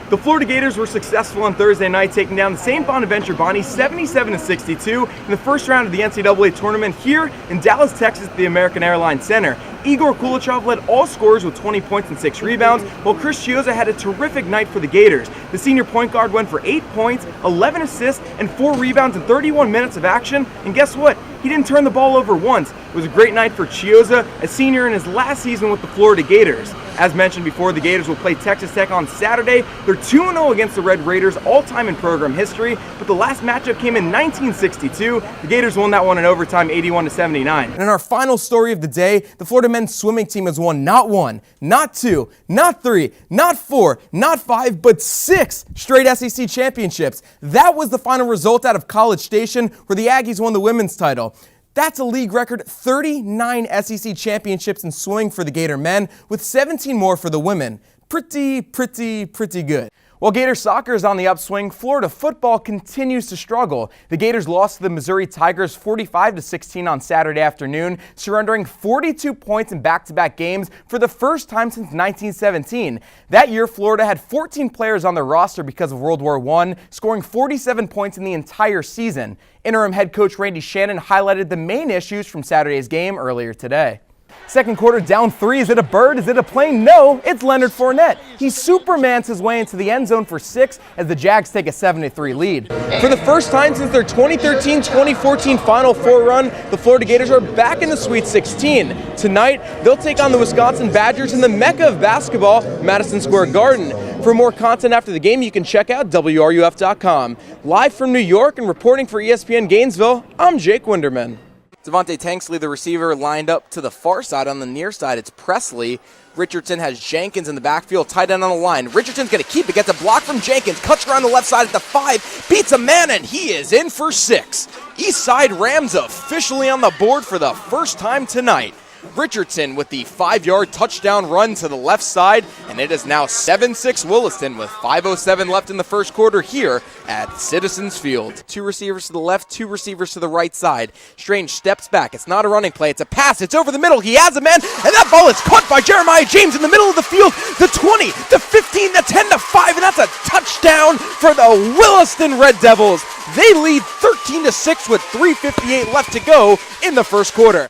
The Florida Gators were successful on Thursday night, taking down the St. Bonaventure Bonnies 77-62 in the first round of the NCAA tournament here in Dallas, Texas at the American Airlines Center. Igor Kulichov led all scorers with 20 points and 6 rebounds, while Chris Chioza had a terrific night for the Gators. The senior point guard went for 8 points, 11 assists, and 4 rebounds in 31 minutes of action, and guess what? He didn't turn the ball over once. It was a great night for Chioza, a senior in his last season with the Florida Gators. As mentioned before, the Gators will play Texas Tech on Saturday. They're 2-0 against the Red Raiders, all-time in program history, but the last matchup came in 1962. The Gators won that one in overtime, 81-79. And in our final story of the day, the Florida men's swimming team has won not 1, not 2, not 3, not 4, not 5, but 6 straight SEC championships. That was the final result out of College Station, where the Aggies won the women's title. That's a league record 39 SEC championships in swimming for the Gator men, with 17 more for the women. Pretty good. While Gator soccer is on the upswing, Florida football continues to struggle. The Gators lost to the Missouri Tigers 45-16 on Saturday afternoon, surrendering 42 points in back-to-back games for the first time since 1917. That year, Florida had 14 players on their roster because of World War I, scoring 47 points in the entire season. Interim head coach Randy Shannon highlighted the main issues from Saturday's game earlier today. Second quarter, down 3. Is it a bird? Is it a plane? No, it's Leonard Fournette. He supermans his way into the end zone for 6 as the Jags take a 7-3 lead. For the first time since their 2013-2014 Final Four run, the Florida Gators are back in the Sweet 16. Tonight, they'll take on the Wisconsin Badgers in the Mecca of basketball, Madison Square Garden. For more content after the game, you can check out WRUF.com. Live from New York and reporting for ESPN Gainesville, I'm Jake Winderman. Devontae Tanksley, the receiver, lined up to the far side. On the near side, it's Presley. Richardson has Jenkins in the backfield, tight end on the line. Richardson's going to keep it, gets a block from Jenkins, cuts around the left side at the 5, beats a man, and he is in for 6. Eastside Rams officially on the board for the first time tonight. Richardson with the 5-yard touchdown run to the left side, and it is now 7-6 Williston with 5:07 left in the first quarter here at Citizens Field. 2 receivers to the left, 2 receivers to the right side. Strange steps back. It's not a running play. It's a pass. It's over the middle. He has a man, and that ball is caught by Jeremiah James in the middle of the field. The 20, the 15, the 10, the 5, and that's a touchdown for the Williston Red Devils. They lead 13-6 with 3:58 left to go in the first quarter.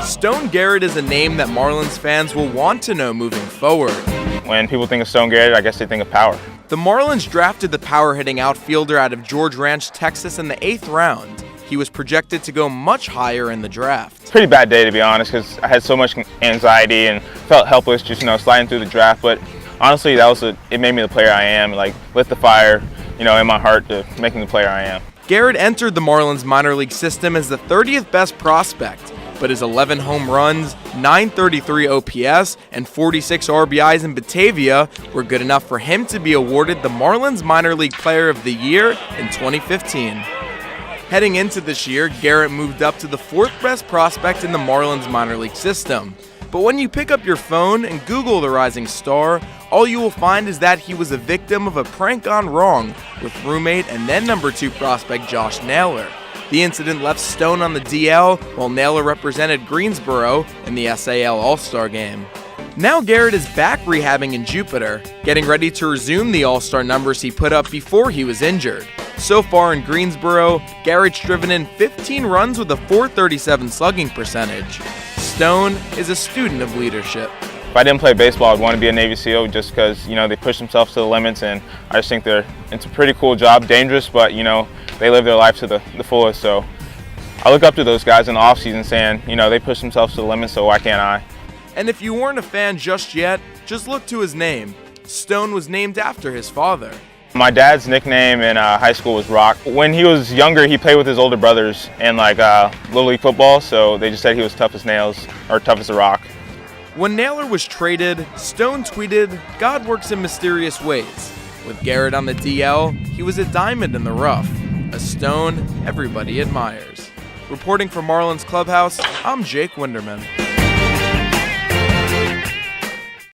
Stone Garrett is a name that Marlins fans will want to know moving forward. When people think of Stone Garrett, I guess they think of power. The Marlins drafted the power-hitting outfielder out of George Ranch, Texas in the 8th round. He was projected to go much higher in the draft. Pretty bad day, to be honest, because I had so much anxiety and felt helpless just, sliding through the draft. But honestly, it made me the player I am, lit the fire, in my heart to making the player I am. Garrett entered the Marlins minor league system as the 30th best prospect, but his 11 home runs, 933 OPS, and 46 RBIs in Batavia were good enough for him to be awarded the Marlins Minor League Player of the Year in 2015. Heading into this year, Garrett moved up to the 4th best prospect in the Marlins minor league system. But when you pick up your phone and Google the rising star, all you will find is that he was a victim of a prank gone wrong with roommate and then number 2 prospect Josh Naylor. The incident left Stone on the DL, while Naylor represented Greensboro in the SAL All-Star Game. Now Garrett is back rehabbing in Jupiter, getting ready to resume the All-Star numbers he put up before he was injured. So far in Greensboro, Garrett's driven in 15 runs with a .437 slugging percentage. Stone is a student of leadership. If I didn't play baseball, I'd want to be a Navy SEAL just because, they push themselves to the limits, and I just think it's a pretty cool job, dangerous, but, they live their life to the fullest. So I look up to those guys in the offseason saying, they push themselves to the limits, so why can't I? And if you weren't a fan just yet, just look to his name. Stone was named after his father. My dad's nickname in high school was Rock. When he was younger, he played with his older brothers in Little League football, so they just said he was tough as nails, or tough as a rock. When Naylor was traded, Stone tweeted, "God works in mysterious ways." With Garrett on the DL, he was a diamond in the rough, a Stone everybody admires. Reporting from Marlins Clubhouse, I'm Jake Winderman.